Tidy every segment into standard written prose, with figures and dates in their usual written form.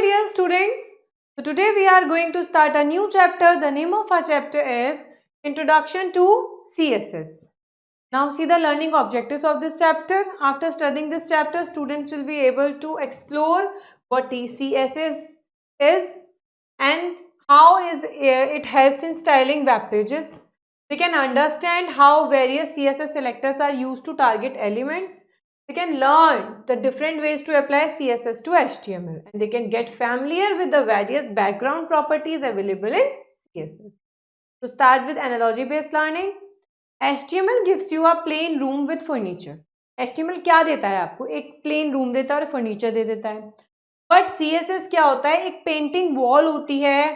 dear students. So today we are going to start a new chapter. The name of our chapter is Introduction to CSS. Now see the learning objectives of this chapter. After studying this chapter, students will be able to explore what CSS is and how it helps in styling web pages. They can understand how various CSS selectors are used to target elements. They can learn the different ways to apply CSS to HTML, and they can get familiar with the various background properties available in CSS. To start with analogy based learning, HTML gives you a plain room with furniture. HTML क्या देता है आपको? एक plain room देता है और furniture दे देता है. बट CSS क्या होता है? एक पेंटिंग वॉल होती है,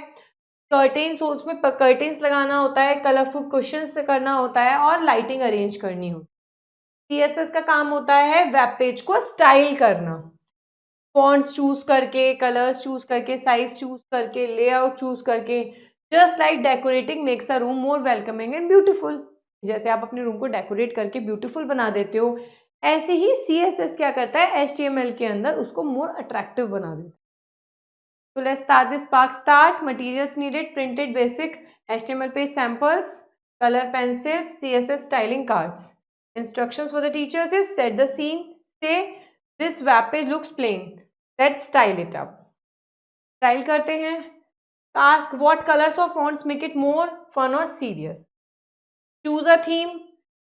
कर्टेन्स, उसमें कर्टेन्स लगाना होता है, कलरफुल क्वेश्चंस करना होता है और लाइटिंग अरेंज करनी होती है. CSS का काम होता है वेब पेज को स्टाइल करना, फॉन्ट्स चूज करके, कलर्स चूज करके, साइज चूज करके, लेआउट चूज करके. Just like decorating makes a room more welcoming and beautiful. जैसे आप अपने रूम को डेकोरेट करके ब्यूटीफुल बना देते हो, ऐसे ही CSS क्या करता है HTML के अंदर उसको मोर अट्रैक्टिव बना देता है. So let's start with Spark Start. Materials needed: printed basic HTML page samples, color pencils, CSS styling cards. Instructions for the teachers is: set the scene, say this web page looks plain, let's style it up. Style करते हैं. Ask what colors or fonts make it more fun or serious. Choose a theme.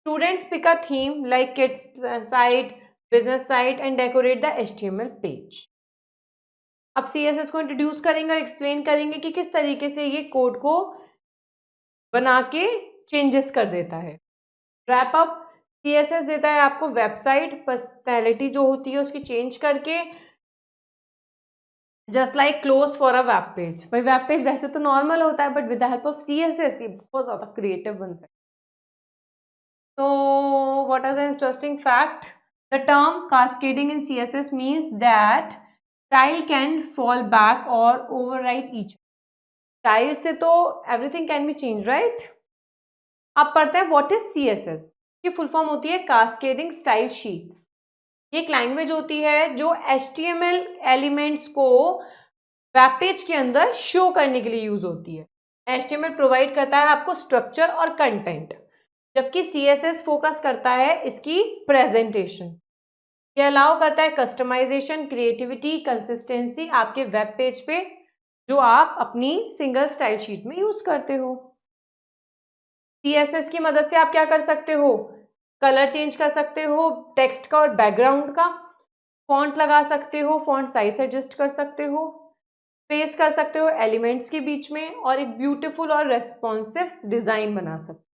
Students pick a theme like kids site, business site and decorate the HTML page. अब CSS को introduce करेंगे और explain करेंगे कि किस तरीके से ये कोड को बना के चेंजेस कर देता है. रैप अप, CSS देता है आपको वेबसाइट पर्सनैलिटी जो होती है उसकी चेंज करके, just like close for a web page. भाई वेब पेज वैसे तो नॉर्मल होता है but with the help of CSS ये बहुत ज़्यादा क्रिएटिव बन सकता है. तो what are the interesting fact? The term cascading in CSS means that style can fall back or overwrite each. Style से तो everything can be changed, right? अब पढ़ते हैं what is CSS. की फुल फॉर्म होती है Cascading Style Sheets. ये एक लैंग्वेज होती है जो HTML एलिमेंट्स को वेब पेज के अंदर शो करने के लिए यूज होती है. HTML प्रोवाइड करता है आपको स्ट्रक्चर और कंटेंट, जबकि CSS फोकस करता है इसकी प्रेजेंटेशन. ये अलाउ करता है कस्टमाइजेशन, क्रिएटिविटी, कंसिस्टेंसी आपके वेब पेज पे जो आप अपनी सिंगल स्टाइल शीट में यूज करते हो. CSS की मदद से आप क्या कर सकते हो? कलर चेंज कर सकते हो, टेक्स्ट का और बैकग्राउंड का, फॉन्ट लगा सकते हो, फॉन्ट साइज एडजस्ट कर सकते हो, स्पेस कर सकते हो एलिमेंट्स के बीच में और एक ब्यूटीफुल और रेस्पॉन्सिव डिजाइन बना सकते हो.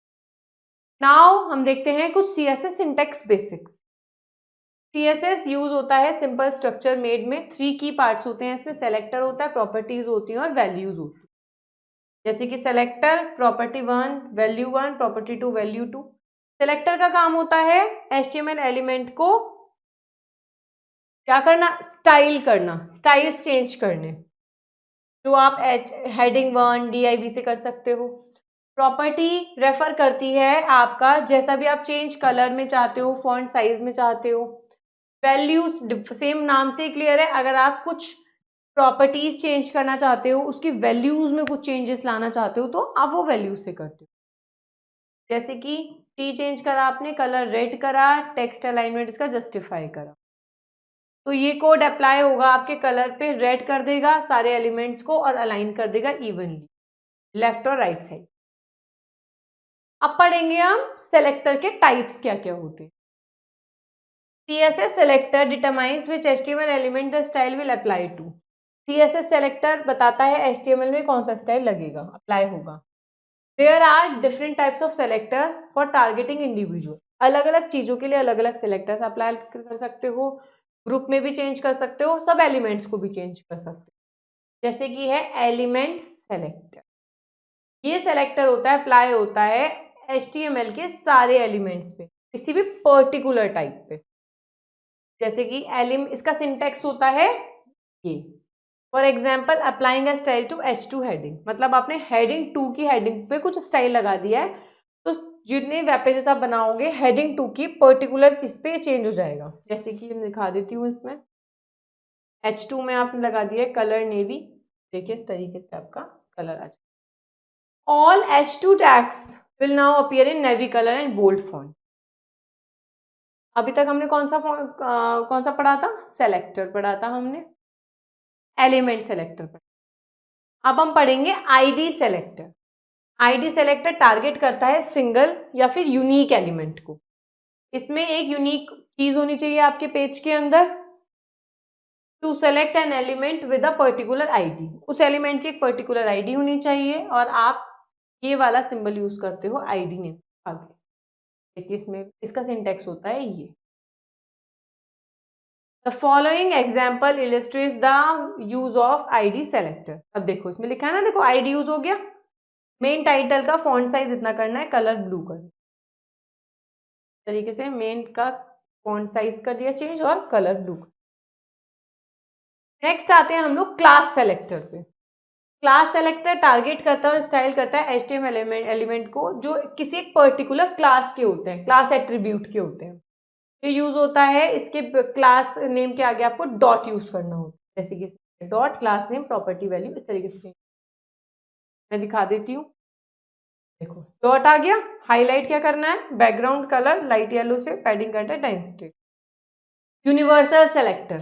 नाउ हम देखते हैं कुछ CSS syntax basics. CSS use होता है सिंपल स्ट्रक्चर मेड में. 3 की पार्ट्स होते हैं इसमें. सेलेक्टर होता है, प्रॉपर्टीज होती हैं और वैल्यूज होती है. जैसे कि selector, property 1 value 1, property 2 value 2. Selector का काम होता है HTML एलिमेंट को क्या करना? स्टाइल करना, स्टाइल्स चेंज करने, जो आप हेडिंग 1 div से कर सकते हो. प्रॉपर्टी रेफर करती है आपका जैसा भी आप चेंज कलर में चाहते हो, फॉन्ट साइज में चाहते हो. वैल्यू सेम नाम से क्लियर है. अगर आप कुछ प्रॉपर्टीज चेंज करना चाहते हो, उसकी वैल्यूज में कुछ चेंजेस लाना चाहते हो, तो आप वो वैल्यूज से करते हो. जैसे कि टी चेंज करा आपने, कलर रेड करा, टेक्स्ट अलाइनमेंट इसका जस्टिफाई करा, तो ये कोड अप्लाई होगा आपके कलर पे. रेड कर देगा सारे एलिमेंट्स को और अलाइन कर देगा इवनली लेफ्ट और राइट साइड. अब पढ़ेंगे हम सेलेक्टर के टाइप्स क्या क्या होते हैं. CSS selector determines which HTML element the style will apply to. CSS selector बताता है HTML में कौन सा स्टाइल लगेगा, अप्लाई होगा. There are different types of selectors for targeting individual. अलग अलग चीजों के लिए अलग अलग सेलेक्टर्स अप्लाई कर सकते हो. ग्रुप में भी चेंज कर सकते हो, सब एलिमेंट्स को भी चेंज कर सकते हो. जैसे कि है एलिमेंट सेलेक्टर. ये सेलेक्टर होता है, अप्लाई होता है HTML के सारे एलिमेंट्स पे, किसी भी पर्टिकुलर टाइप पे. जैसे कि इसका सिंटेक्स होता है ये. For example applying a style to H2 heading, मतलब आपने हेडिंग 2 की हेडिंग पे कुछ स्टाइल लगा दिया है, तो जितने वेब पेजेस आप बनाओगे हेडिंग 2 की पर्टिकुलर चीज पे चेंज हो जाएगा. जैसे कि मैं दिखा देती हूँ इसमें. H2 में आपने लगा दिया कलर नेवी, देखिए इस तरीके से आपका कलर आ जाए। All H2 tags will now appear in navy colour and bold font. अभी तक हमने कौन सा पढ़ा था? सेलेक्टर पढ़ा था हमने, एलिमेंट सेलेक्टर पढ़ा। अब हम पढ़ेंगे ID selector. ID selector target करता है सिंगल या फिर यूनिक एलिमेंट को। इसमें एक यूनिक चीज होनी चाहिए आपके पेज के अंदर। To select an element with a particular ID, उस एलिमेंट की एक पर्टिकुलर आईडी होनी चाहिए और आप ये वाला सिंबल यूज करते हो आईडी नेम आगे। देखिए इसमें इसका सिंटेक्स होता है ये। The following example illustrates the use of ID selector. अब देखो इसमें लिखा है ना, देखो आईडी यूज हो गया। मेन टाइटल का फॉन्ट साइज इतना करना है, कलर ब्लू करना तरीके से मेन का फॉन्ट साइज कर दिया चेंज और कलर ब्लू। नेक्स्ट आते हैं हम लोग क्लास सेलेक्टर पे। क्लास सेलेक्टर टारगेट करता है और स्टाइल करता है HTML एलिमेंट को जो किसी एक पर्टिकुलर क्लास के होते हैं, क्लास एट्रीब्यूट के होते हैं। ये यूज होता है, इसके क्लास नेम के आगे आपको डॉट यूज करना होता है, जैसे कि dot class name property value, इस तरीके से मैं दिखा देती हूँ। देखो डॉट आ गया, हाईलाइट क्या करना है, बैकग्राउंड कलर लाइट येलो से पैडिंग करना है time state. Universal selector,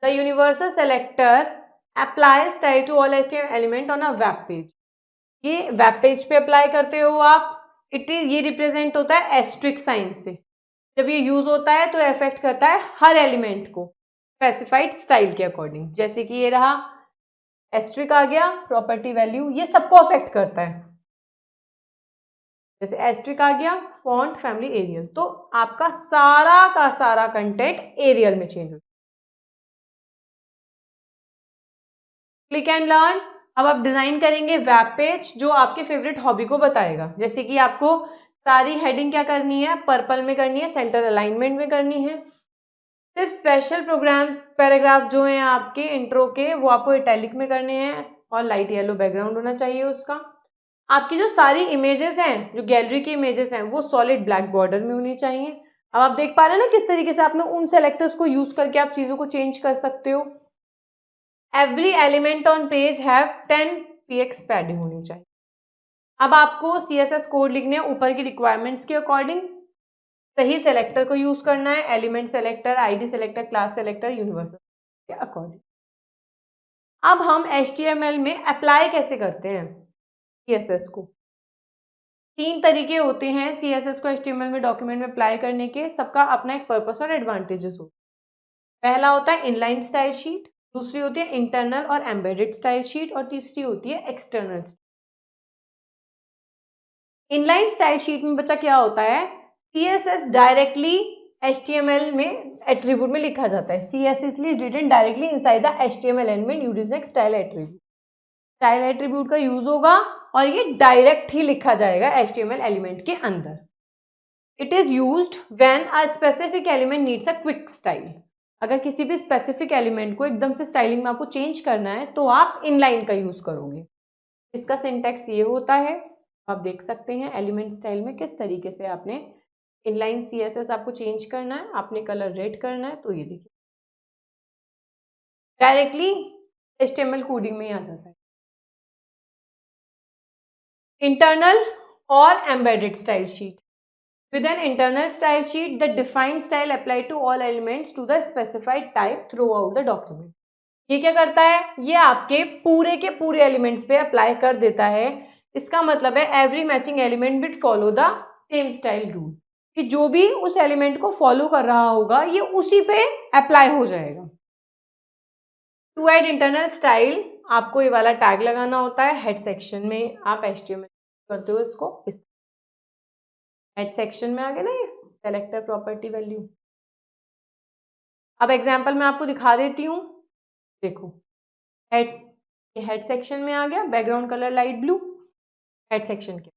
the universal selector apply style to all HTML element on a web page. ये वेब पेज पे अप्लाई करते हो आप। इट इज, ये रिप्रेजेंट होता है एस्ट्रिक साइन से। जब ये यूज होता है तो इफेक्ट करता है हर एलिमेंट को स्पेसिफाइड स्टाइल के अकॉर्डिंग। जैसे कि ये रहा एस्ट्रिक आ गया, प्रॉपर्टी वैल्यू, ये सबको अफेक्ट करता है। जैसे एस्ट्रिक आ गया, फॉन्ट फैमिली एरियल, तो आपका सारा का सारा कंटेंट एरियल में चेंज हो। क्लिक एंड लर्न, अब आप डिजाइन करेंगे वेब पेज जो आपके फेवरेट हॉबी को बताएगा। जैसे कि आपको सारी हेडिंग क्या करनी है, पर्पल में करनी है, सेंटर अलाइनमेंट में करनी है। सिर्फ स्पेशल प्रोग्राम पैराग्राफ जो हैं आपके इंट्रो के, वो आपको इटैलिक में करने हैं और लाइट येलो बैकग्राउंड होना चाहिए उसका। आपकी जो सारी इमेजेस हैं, जो गैलरी की इमेजेस हैं, वो सॉलिड ब्लैक बॉर्डर में होनी चाहिए। अब आप देख पा रहे हैं ना किस तरीके से आपने उन सेलेक्टर्स को यूज करके आप चीजों को चेंज कर सकते हो। Every element on page have 10 px padding होनी चाहिए। अब आपको CSS कोड लिखने हैं ऊपर की रिक्वायरमेंट्स के अकॉर्डिंग। सही सेलेक्टर को यूज करना है, element selector, ID selector, class selector, universal के अकॉर्डिंग। अब हम HTML में अप्लाई कैसे करते हैं CSS को। 3 तरीके होते हैं CSS को HTML में डॉक्यूमेंट में अप्लाई करने के, सबका अपना एक पर्पस और एडवांटेजेस होता है। पहला होता है इनलाइन स्टाइल शीट, दूसरी होती है इंटरनल और एम्बेडेड स्टाइल शीट और तीसरी होती है एक्सटर्नल। इनलाइन स्टाइल शीट में बच्चा क्या होता है, CSS डायरेक्टली HTML में एट्रीब्यूट में लिखा जाता है। CSS is written directly inside the HTML element using style attribute। Style attribute का यूज होगा और ये डायरेक्ट ही लिखा जाएगा HTML एलिमेंट के अंदर। It is used when a specific element needs a quick style. अगर किसी भी स्पेसिफिक एलिमेंट को एकदम से स्टाइलिंग में आपको चेंज करना है तो आप इनलाइन का यूज करोगे। इसका सिंटेक्स ये होता है, आप देख सकते हैं एलिमेंट स्टाइल में किस तरीके से आपने इनलाइन CSS आपको चेंज करना है, आपने कलर रेड करना है, तो ये देखिए डायरेक्टली HTML कोडिंग में ही आ जाता है। इंटरनल और embedded style sheet. With an internal style sheet, the defined style apply to all elements to the specified type throughout the document। ये क्या करता है, ये आपके पूरे के पूरे एलिमेंट्स पे अप्लाई कर देता है। इसका मतलब है every matching element will follow the same style rule, कि जो भी उस एलिमेंट को फॉलो कर रहा होगा ये उसी पे अप्लाई हो जाएगा। टू ऐड इंटरनल स्टाइल आपको ये वाला टैग लगाना होता है हेड सेक्शन में। आप HTML करते हो इसको, इस हेड सेक्शन में आ गया ना ये सेलेक्टर प्रॉपर्टी वैल्यू। अब एग्जांपल मैं आपको दिखा देती हूँ, देखो हेड सेक्शन में आ गया, background colour light blue, head section के।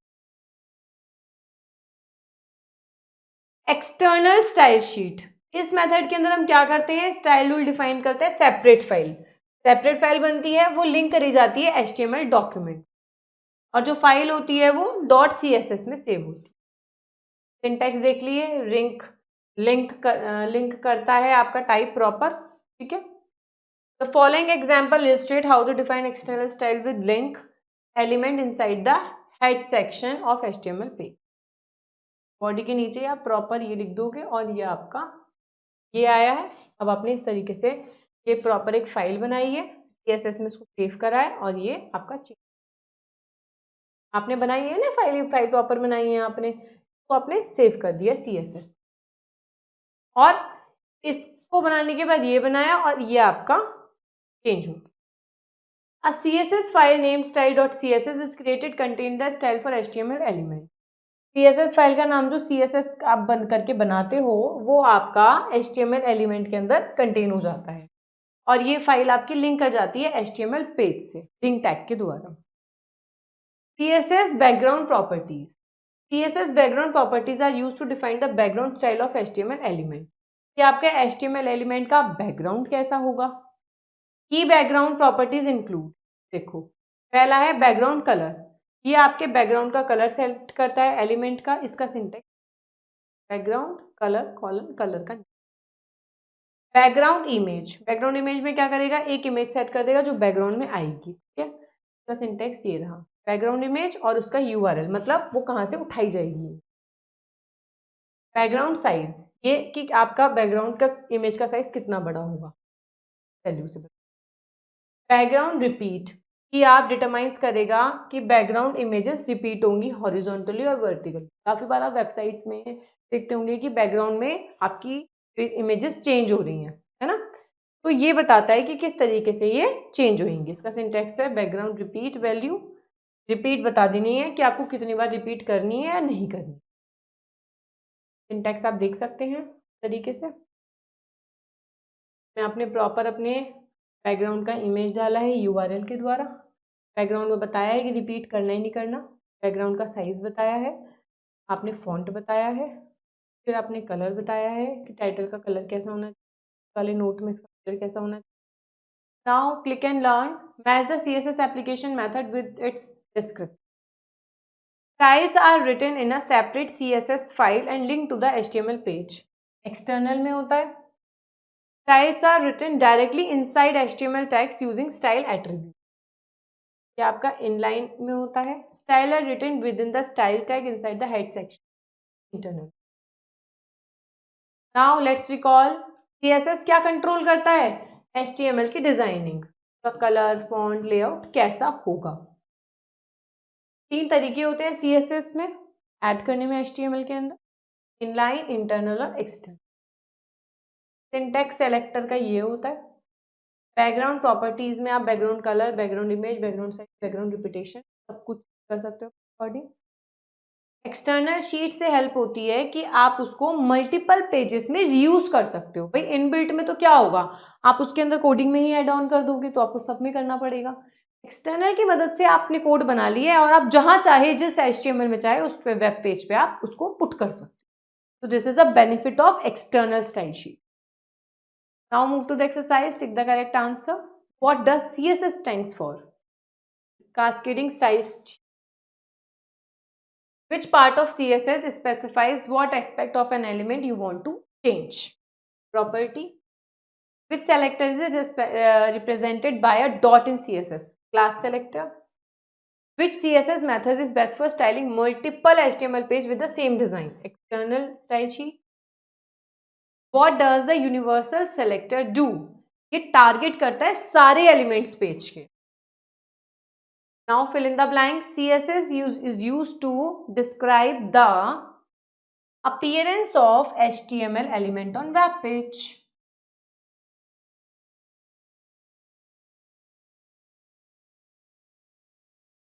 एक्सटर्नल स्टाइल शीट, इस मेथड के अंदर हम क्या करते हैं, स्टाइल रूल डिफाइन करते हैं सेपरेट फाइल। सेपरेट फाइल बनती है, वो लिंक करी जाती है HTML डॉक्यूमेंट, और जो फाइल होती है वो .css में सेव होती है। सिंटैक्स देख लिए, लिंक करता है आपका टाइप प्रॉपर, ठीक है। The following example illustrate how to define external style with link element inside the head section of HTML page. Body के नीचे आप प्रॉपर ये लिख दोगे और ये आपका ये आया है। अब आपने इस तरीके से ये प्रॉपर एक फाइल बनाई है, CSS में इसको सेव करा है और ये आपका आपने बनाई है ना फाइल प्रॉपर बनाई है आपने, तो आपने सेव कर दिया CSS और इसको बनाने के बाद ये बनाया और ये आपका चेंज हो गया। A CSS file named style.css is created contain the style for HTML element. CSS file का नाम जो CSS आप बंद करके बनाते हो वो आपका HTML एलिमेंट के अंदर कंटेन हो जाता है और ये फाइल आपकी लिंक कर जाती है HTML पेज से लिंक टैग के द्वारा। CSS background properties. CSS background properties are used to define the background style of HTML element. कि आपके HTML एलिमेंट का बैकग्राउंड कैसा होगा। की बैकग्राउंड प्रॉपर्टीज इंक्लूड, देखो पहला है बैकग्राउंड कलर, ये आपके बैकग्राउंड का कलर सेलेक्ट करता है एलिमेंट का। इसका syntax background colour colon colour का। बैकग्राउंड इमेज, बैकग्राउंड इमेज में क्या करेगा, एक इमेज सेट कर देगा जो बैकग्राउंड में आएगी, ठीक है। इसका सिंटेक्स ये रहा बैकग्राउंड इमेज और उसका URL, मतलब वो कहाँ से उठाई जाएगी। बैकग्राउंड साइज, ये कि आपका बैकग्राउंड का इमेज का साइज कितना बड़ा होगा, वैल्यू से। बैकग्राउंड रिपीट, कि आप डिटरमाइंस करेगा कि बैकग्राउंड इमेजेस रिपीट होंगी हॉरिजॉन्टली और वर्टिकली। काफ़ी बार आप वेबसाइट्स में देखते होंगे कि बैकग्राउंड में आपकी इमेजेस चेंज हो रही हैं, है ना। तो ये बताता है कि किस तरीके से ये चेंज होंगी। इसका सिंटेक्स है बैकग्राउंड रिपीट वैल्यू, रिपीट बता देनी है कि आपको कितनी बार रिपीट करनी है या नहीं करनी। सिंटेक्स आप देख सकते हैं तरीके से। मैं आपने प्रॉपर अपने बैकग्राउंड का इमेज डाला है URL के द्वारा। बैकग्राउंड में बताया है कि रिपीट करना ही नहीं करना। बैकग्राउंड का साइज बताया है, आपने फॉन्ट बताया है, फिर आपने कलर बताया है कि टाइटल का कलर कैसा होना चाहिए, वाले नोट में इसका कलर कैसा होना चाहिए। Now click and learn match the CSS application method with its description. Styles are written in a separate CSS file and linked to the HTML page. External में होता है। Styles are written directly inside HTML text using style attribute. ये आपका inline में होता है। Style are written within the style tag inside the head section. Internal. Now let's recall CSS क्या control करता है, HTML की डिजाइनिंग का कलर फॉन्ट लेआउट कैसा होगा। 3 तरीके होते हैं CSS में ऐड करने में HTML के अंदर, इनलाइन, इंटरनल और एक्सटर्नल। सिंटेक्स सेलेक्टर का ये होता है। बैकग्राउंड प्रॉपर्टीज में आप background colour, background image, background size, background repetition सब कुछ कर सकते हो अकॉर्डिंग। एक्सटर्नल शीट से हेल्प होती है कि आप उसको मल्टीपल पेजेस में रीयूज कर सकते हो। भाई इनबिल्ट में तो क्या होगा, आप उसके अंदर कोडिंग में ही ऐड ऑन कर दोगे तो आपको सब में करना पड़ेगा। एक्सटर्नल की मदद से आपने कोड बना लिया है और आप जहां चाहे जिस HTML में चाहे उस वेब पेज पे आप उसको पुट कर सकते हो। तो this is the benefit of external style sheet. Now move to the exercise, tick the correct answer. What does CSS stands for? Cascading styles. Which part of CSS specifies what aspect of an element you want to change? Property. Which selector is represented by a dot in CSS? Class selector. Which CSS method is best for styling multiple HTML page with the same design? External style sheet. What does the universal selector do? ये target करता है सारे elements page के। Now fill in the blank. CSS is used to describe the appearance of HTML element on web page.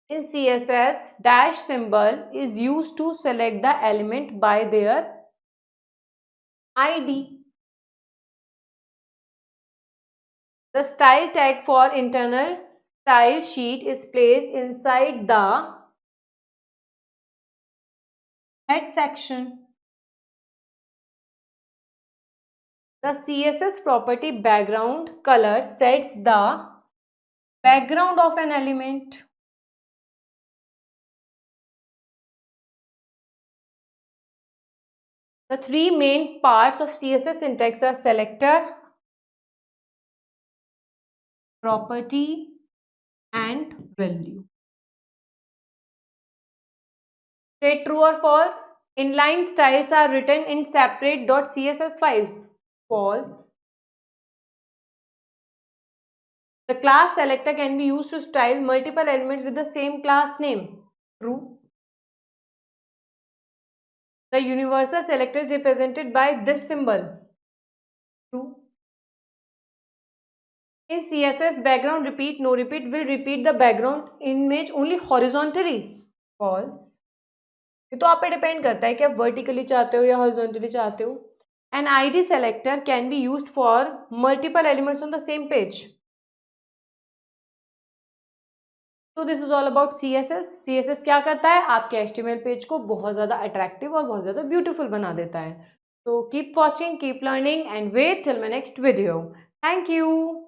In CSS, dash symbol is used to select the element by their ID. The style tag for internal style sheet is placed inside the head section. The CSS property background color sets the background of an element. The 3 main parts of CSS syntax are selector, property and value. Say true or false. Inline styles are written in separate .css file. False. The class selector can be used to style multiple elements with the same class name. True. The universal selector is represented by this symbol. True. In CSS, background repeat, no repeat will repeat the background image only horizontally. False. ये तो आप पे depend करता है कि आप vertically चाहते हो या हॉरिजॉन्टली चाहते हो. An ID selector can be used for multiple elements on the same page. So this is all about CSS. CSS क्या करता है? आपके HTML पेज को बहुत ज़्यादा अट्रैक्टिव और बहुत ज़्यादा ब्यूटीफुल बना देता है. So keep watching, keep learning and wait till my next video. Thank you.